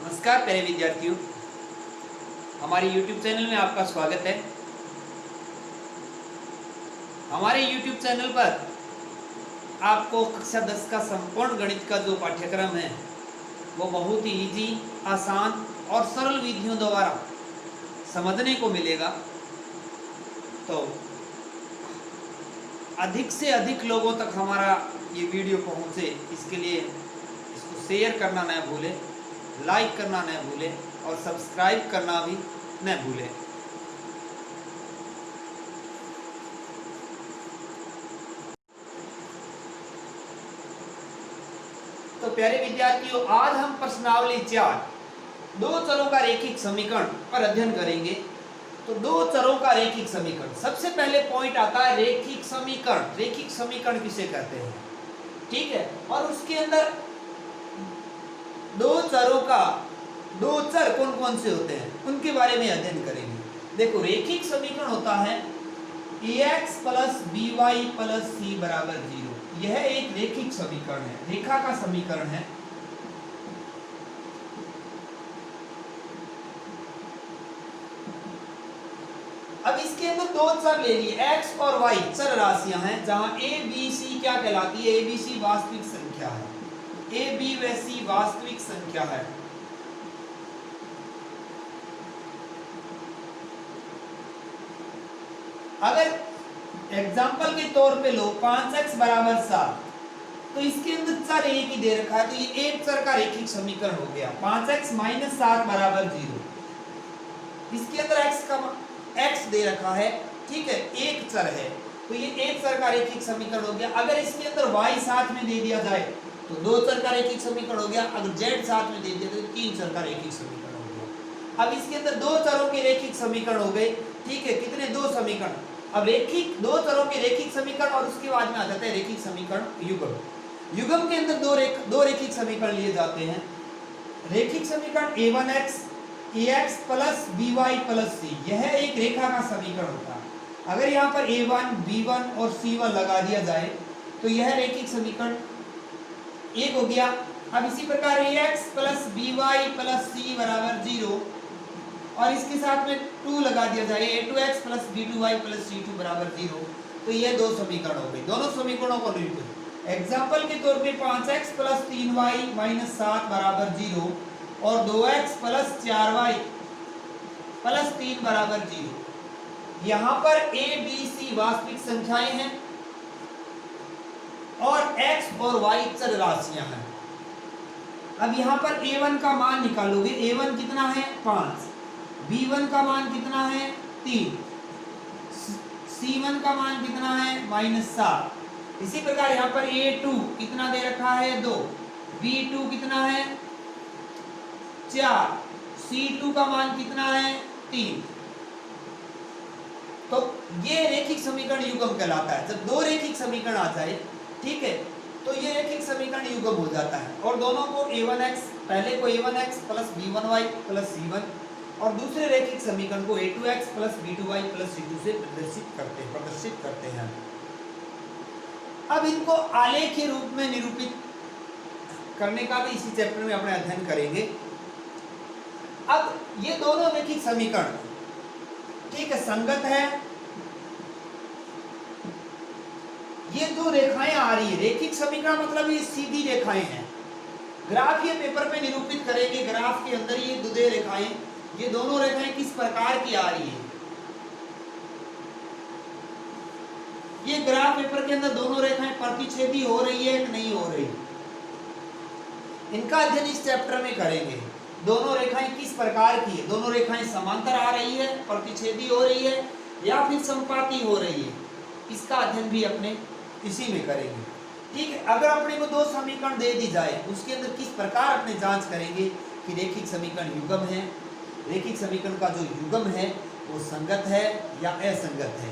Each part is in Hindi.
नमस्कार प्यारे विद्यार्थियों, हमारे YouTube चैनल में आपका स्वागत है। हमारे YouTube चैनल पर आपको कक्षा 10 का संपूर्ण गणित का जो पाठ्यक्रम है वो बहुत ही इजी, आसान और सरल विधियों द्वारा समझने को मिलेगा। तो अधिक से अधिक लोगों तक हमारा ये वीडियो पहुँचे, इसके लिए इसको शेयर करना न भूलें, लाइक करना न भूलें और सब्सक्राइब करना भी न भूलें। तो प्यारे विद्यार्थियों, आज हम प्रश्नावली 4 दो चरों का रैखिक समीकरण पर अध्ययन करेंगे। तो दो चरों का रैखिक समीकरण, सबसे पहले पॉइंट आता है रैखिक समीकरण। रैखिक समीकरण किसे कहते हैं, ठीक है। और उसके अंदर दो चरों का, दो चर कौन कौन से होते हैं उनके बारे में अध्ययन करेंगे। देखो, रैखिक समीकरण होता है ax plus by plus c बराबर 0। यह एक रैखिक समीकरण है, रेखा का समीकरण है। अब इसके अंदर दो चर ले लिए, x और y चर राशियां हैं, जहां a b c क्या कहलाती है, a b c वास्तविक संख्या है, a b व c वास्तविक संख्या है। अगर एग्जाम्पल के तौर पे लो 5x बराबर 7, तो इसके अंदर चर एक ही दे रखा है, तो ये एक चर का रैखिक समीकरण हो गया। 5x माइनस 7 बराबर 0, इसके अंदर x दे रखा है, ठीक है, एक चर है, तो ये एक चर का रैखिक समीकरण हो गया। अगर इसके अंदर y साथ में दे दिया जाए तो दो चर का रैखिक समीकरण हो गया। अगर z साथ में दे दिया तो तीन चर का रैखिक समीकरण हो गया। अब इसके अंदर दो चरों के रैखिक समीकरण हो गए, ठीक है। कितने, दो समीकरण। अब रैखिक, दो चरों के रैखिक समीकरण और उसके बाद में आ जाता है रैखिक समीकरण युग्म। युग्म के अंदर दो रैखिक समीकरण लिए जाते हैं। रैखिक समीकरण a1x ax plus by plus c, यह एक रेखा का समीकरण होता है। अगर यहाँ पर a1 b1 और c1 लगा दिया जाए तो यह रैखिक समीकरण एक हो गया। अब इसी प्रकार ax plus by plus c बराबर 0 और इसके साथ में 2 लगा दिया जाए, a2x plus b2y plus c2 बराबर 0, तो ये दो समीकरण हो गए। दोनों समीकरणों को निरूपित, एग्जाम्पल के तौर पे 5x प्लस 3y माइनस 7 बराबर 0 और 2x प्लस 4y प्लस 3 बराबर 0। यहाँ पर a b c वास्तविक संख्याएं हैं और x और y चर राशियां हैं। अब यहाँ पर a1 का मान निकालोगे, a1 कितना है 5, b1 का मान कितना है 3, c1 का मान कितना है -7। इसी प्रकार यहाँ पर a2 कितना दे रखा है 2, b2 कितना है 4, c2 का मान कितना है 3। तो ये रैखिक समीकरण युग्म कहलाता है। जब दो रैखिक समीकरण आ जाए, ठीक है, तो ये रैखिक समीकरण युग्म हो जाता है। और दोनों को a1x, पहले को a1x plus b1y plus c1 और दूसरे रैखिक समीकरण को a2x plus b2y plus c2 से प्रदर्शित करते हैं। अब इनको आलेखीय रूप में निरूपित करने का भी इसी चैप्टर में अपने अध्ययन करेंगे। अब ये दोनों रैखिक समीकरण, ठीक है, संगत है। ये दो रेखाएं आ रही है, रैखिक समीकरण मतलब ये सीधी रेखाएं हैं। ग्राफ ये पेपर पे निरूपित करेंगे। ग्राफ के अंदर ये दो रेखाएं, ये दोनों रेखाएं किस प्रकार की आ रही है, ये ग्राफ पेपर के अंदर दोनों रेखाएं प्रतिच्छेदी हो रही है कि नहीं हो रही, इनका अध्ययन इस चैप्टर में करेंगे। दोनों रेखाएं किस प्रकार की है, दोनों रेखाएं समांतर आ रही है, प्रतिच्छेदी हो रही है या फिर संपाती हो रही है, इसका अध्ययन भी अपने इसी में करेंगे, ठीक है। अगर अपने को दो समीकरण दे दी जाए, उसके अंदर किस प्रकार अपने जांच करेंगे कि रैखिक समीकरण युग्म है, रैखिक समीकरण का जो युग्म है वो संगत है या असंगत है,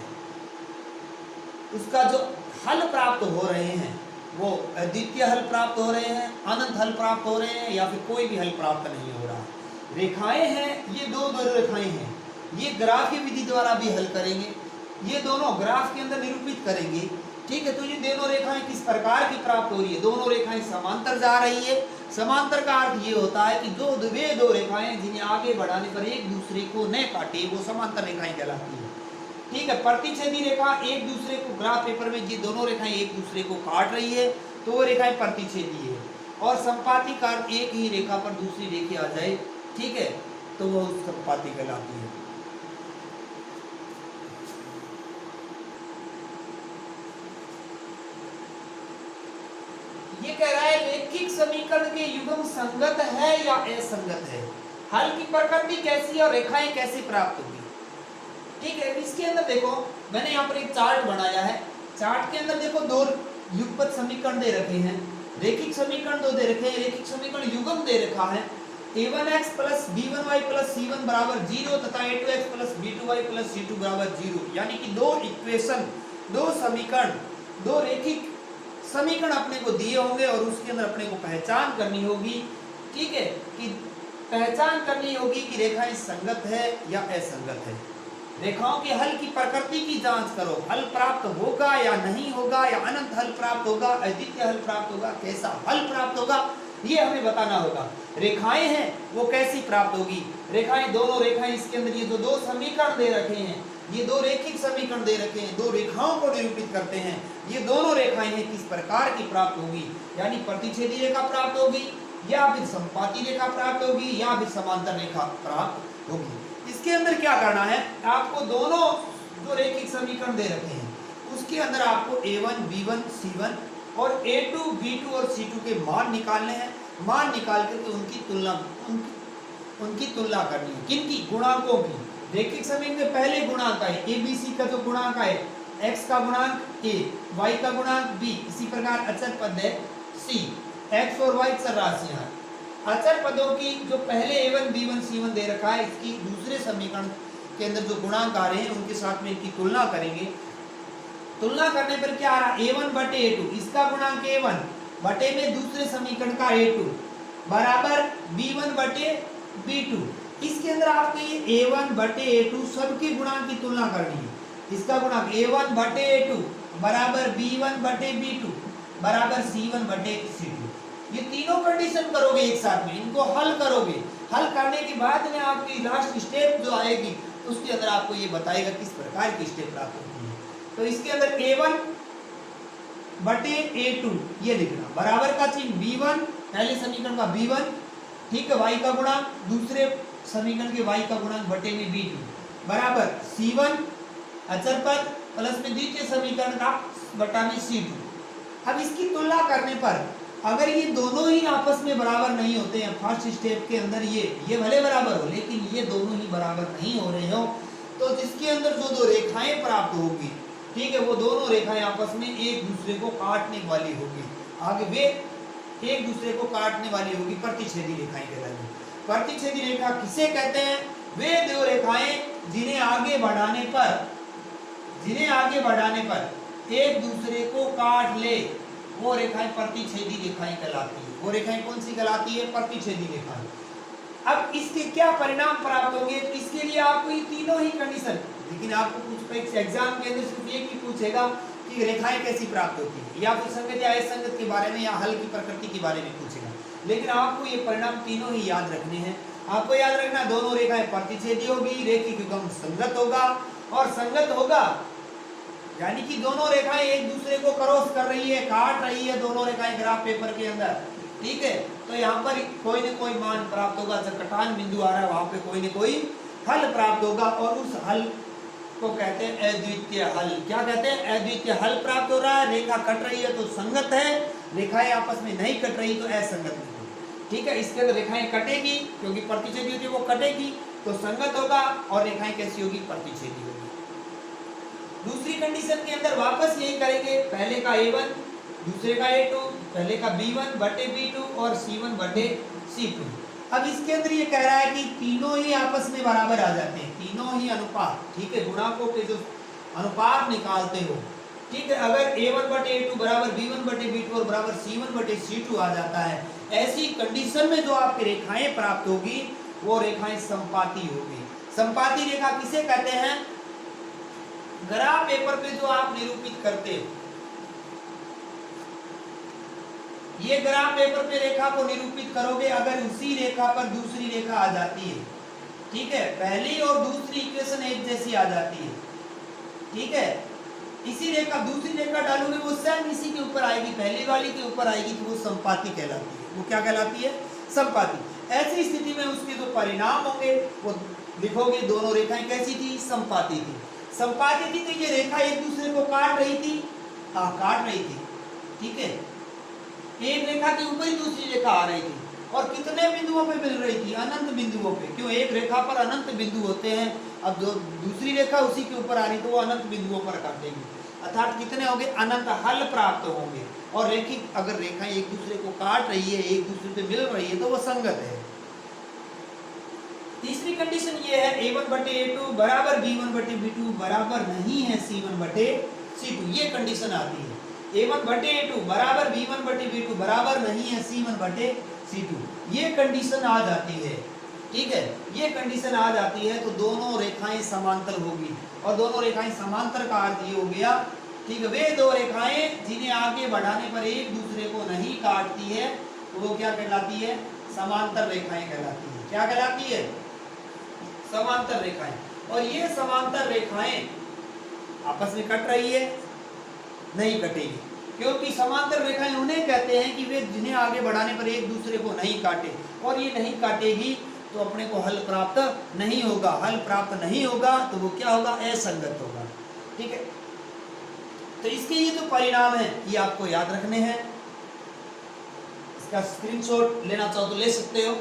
उसका जो हल प्राप्त हो रहे हैं वो अद्वितीय हल प्राप्त हो रहे हैं, अनंत हल प्राप्त हो रहे हैं या फिर कोई भी हल प्राप्त नहीं हो रहा। रेखाएं हैं, ये दो रेखाएं हैं, ये ग्राफीय विधि द्वारा भी हल करेंगे। ये दोनों ग्राफ के अंदर निरूपित करेंगे ठीक है, तो ये दोनों रेखाएं किस प्रकार की प्राप्त हो रही है? दोनों रेखाएं समांतर जा रही है। समांतर का अर्थ ये होता है कि वे दो रेखाएं जिन्हें आगे बढ़ाने पर एक दूसरे को न काटे, वो समांतर रेखाएं कहलाती है। ठीक है, प्रतिच्छेदी रेखा एक दूसरे को, ग्राफ पेपर में ये दोनों रेखाएं एक दूसरे को काट रही है तो वो रेखाएं प्रतिच्छेदी है। और संपाती का अर्थ एक ही रेखा पर दूसरी रेखा आ जाए, ठीक है, तो वो संपाती कहलाती है। ये कह रहा है रैखिक समीकरण के युग्म संगत है या असंगत है, हल की प्रकृति कैसी है और रेखाएं कैसे प्राप्त होगी। ठीक है, इसके अंदर देखो मैंने यहाँ पर एक चार्ट बनाया है। चार्ट के अंदर देखो दो युगपत समीकरण दे रखे हैं, रैखिक समीकरण दो दे रखे हैं, रैखिक समीकरण युग्म दे रखा है a1x + b1y + c1 = 0 तथा a2x + b2y + c2 = 0, यानी कि दो इक्वेशन, दो समीकरण, दो रैखिक समीकरण अपने को दिए होंगे और उसके अंदर अपने को पहचान करनी होगी। ठीक है, कि पहचान करनी होगी कि रेखाएं संगत है या असंगत है। रेखाओं के हल की प्रकृति की जांच करो, हल प्राप्त होगा या नहीं होगा, या अनंत हल प्राप्त होगा, अद्वितीय हल प्राप्त होगा, कैसा हल प्राप्त होगा, ये हमें बताना होगा। रेखाएं हैं वो कैसी प्राप्त होगी, रेखाएं, दोनों रेखाएं इसके अंदर ये जो दो समीकरण दे रखे हैं, ये दो रैखिक समीकरण दे रखे हैं, दो रेखाओं को निरूपित करते हैं। ये दोनों रेखाएं हैं किस प्रकार की प्राप्त होगी, यानी प्रतिच्छेदी रेखा प्राप्त होगी, या फिर संपाती रेखा प्राप्त होगी, या फिर समांतर रेखा प्राप्त होगी। इसके अंदर क्या करना है, आपको दोनों जो रैखिक समीकरण दे रखे हैं उसके अंदर आपको a1 b1 c1 और a2 b2 और c2 के मान निकालने हैं। मान निकाल करके उनकी तुलना करनी है, किनकी? गुणांकों की। रैखिक समीकरण में पहले गुणांक है abc का जो गुणांक है x का गुणांक a, y का गुणांक b, इसी प्रकार अचर पद है c, x और y चर राशियां हैं। अचर पदों की जो पहले a1 b1 c1 दे रखा है, इसकी दूसरे समीकरण के अंदर जो गुणांक आ रहे हैं उनके साथ में इनकी तुलना करेंगे। तुलना करने पर क्या आ रहा है, a1 बटे a2, इसका गुणांक a1 बटे में दूसरे समीकरण का a2 बराबर b1 बटे b2। इसके अंदर आपको ये a1 बटे a2 सबके गुणांक की तुलना करनी है। इसका गुणांक a1 बटे a2 बराबर b1 बटे b2 बराबर c1 बटे c2। ये तीनों कंडीशन करोगे एक साथ में, इनको हल करोगे। हल करने के बाद में आपकी लास्ट स्टेप जो आएगी उसके अंदर आपको ये बताएगा किस प्रकार की स्टेप प्राप्त होती है। तो इसके अंदर a1 बटे a2 ये लिखना, बराबर का चिन्ह b1, पहले समीकरण का b1, ठीक है, y का गुणांक, दूसरे समीकरण के y का गुणांक बटे में b2 बराबर c1 अचर पद प्लस में द्वितीय समीकरण का बटा में c2। अब इसकी तुलना करने पर अगर ये दोनों ही आपस में बराबर नहीं होते हैं, फर्स्ट स्टेप के अंदर ये भले बराबर हो लेकिन ये दोनों ही बराबर नहीं हो रहे हो, तो जिसके अंदर जो दो रेखाएं प्राप्त होगी, ठीक है, वो दोनों रेखाएं आपस में एक दूसरे को काटने वाली होगी। आगे वे एक दूसरे को काटने वाली होगी, प्रतिच्छेदी रेखाएं कहलाएंगी। प्रतिच्छेदी रेखा किसे कहते हैं? वे दो रेखाएं जिन्हें आगे बढ़ाने पर एक दूसरे को काट ले, वो रेखाएं प्रतिच्छेदी रेखाएं कहलाती है। वो रेखाएं कौन सी कहलाती है? प्रतिच्छेदी रेखाएं। अब इसके क्या परिणाम प्राप्त होंगे? तो इसके लिए आपको ये तीनों ही कंडीशन, लेकिन आपको कुछ एग्जाम के अंदर सिर्फ एक ही पूछेगा कि रेखाएं कैसी प्राप्त होती है, या फिर संगत या असंगत के बारे में, या हल की प्रकृति के बारे में पूछेगा। लेकिन आपको ये परिणाम तीनों ही याद रखने हैं। आपको याद रखना, दोनों रेखाएं प्रतिच्छेदी होगी, रैखिक युग्म संगत होगा, और संगत होगा यानी कि दोनों रेखाएं एक दूसरे को क्रॉस कर रही है, काट रही है दोनों रेखाएं ग्राफ पेपर के अंदर, ठीक है। तो यहाँ पर कोई न कोई मान प्राप्त होगा, जब कटान बिंदु आ रहा है वहां पे कोई न कोई हल प्राप्त होगा, और उस हल को कहते हैं अद्वितीय हल। क्या कहते हैं? अद्वितीय हल प्राप्त हो रहा है। रेखा कट रही है तो संगत है, रेखाएं आपस में नहीं कट रही तो असंगत है, ठीक है। इसके अंदर रेखाएं कटेगी क्योंकि प्रतिच्छेदी होती है, वो कटेगी तो संगत होगा, और रेखाएं कैसी होगी? प्रतिच्छेदी होगी। दूसरी कंडीशन के अंदर वापस यही करेंगे, पहले का a1 दूसरे का a2, पहले का b1 बटे b2 और c1 बटे c2। अब इसके अंदर ये कह रहा है कि तीनों ही आपस में बराबर आ जाते हैं, तीनों ही अनुपात, ठीक है, गुणांकों के जो अनुपात निकालते हो, ठीक है। अगर a1 बटे a2 बराबर b1 बटे b2 और बराबर c1 बटे c2 आ जाता है, ऐसी कंडीशन में जो आपकी रेखाएं प्राप्त होगी वो रेखाएं संपाती होगी। संपाती रेखा किसे कहते हैं? ग्राफ पेपर पे जो आप निरूपित करते हो, ये ग्राफ पेपर पे रेखा को निरूपित करोगे अगर उसी रेखा पर दूसरी रेखा आ जाती है, ठीक है, पहली और दूसरी इक्वेशन एक जैसी आ जाती है, ठीक है, इसी रेखा दूसरी रेखा डालोगे वो सेम इसी के ऊपर आएगी, पहली वाली के ऊपर आएगी तो वो समपाती कहलाती है। वो क्या कहलाती है? समपाती। ऐसी स्थिति में उसके जो परिणाम होंगे वो लिखोगे, दोनों रेखाएं कैसी थी? समपाती थी। समपाती थी तो ये रेखा एक दूसरे को काट रही थी, हाँ काट रही थी, ठीक है, एक रेखा के ऊपर ही दूसरी रेखा आ रही थी और कितने बिंदुओं पे मिल रही थी? अनंत बिंदुओं पे। क्यों? एक रेखा पर अनंत बिंदु होते हैं। अब जो दूसरी रेखा उसी के ऊपर आ रही तो वो अनंत बिंदुओं पर कर देंगे, अर्थात कितने होंगे? अनंत हल प्राप्त होंगे। और रेखिक अगर रेखाएं एक दूसरे को काट रही है, एक दूसरे पे मिल रही है तो वो संगत है। तीसरी कंडीशन ये है a1 बटे a2 बराबर b1 बटे b2 बराबर नहीं है c1 बटे c2। ये कंडीशन आती है a1 बटे a2 बराबर b1 बटे b2 बराबर नहीं है c1 बटे c2। ये कंडीशन आ जाती है, ठीक है, ये कंडीशन आ जाती है तो दोनों रेखाएं समांतर होगी। और दोनों रेखाएं समांतर का अर्थ ये हो गया, ठीक है, वे दो रेखाएं जिन्हें आगे बढ़ाने पर एक दूसरे को नहीं काटती है तो वो क्या कहलाती है? समांतर रेखाएं कहलाती है। क्या कहलाती है? समांतर रेखाएं। और ये समांतर रेखाएं आपस में कट रही है? नहीं कटेगी, क्योंकि समांतर रेखाएं उन्हें कहते हैं कि वे जिन्हें आगे बढ़ाने पर एक दूसरे को नहीं काटे। और ये नहीं काटेगी तो अपने को हल प्राप्त नहीं होगा। हल प्राप्त नहीं होगा तो वो क्या होगा? असंगत होगा, ठीक है। तो इसके ये जो परिणाम है ये आपको याद रखने हैं। इसका स्क्रीनशॉट लेना चाहो तो ले सकते हो।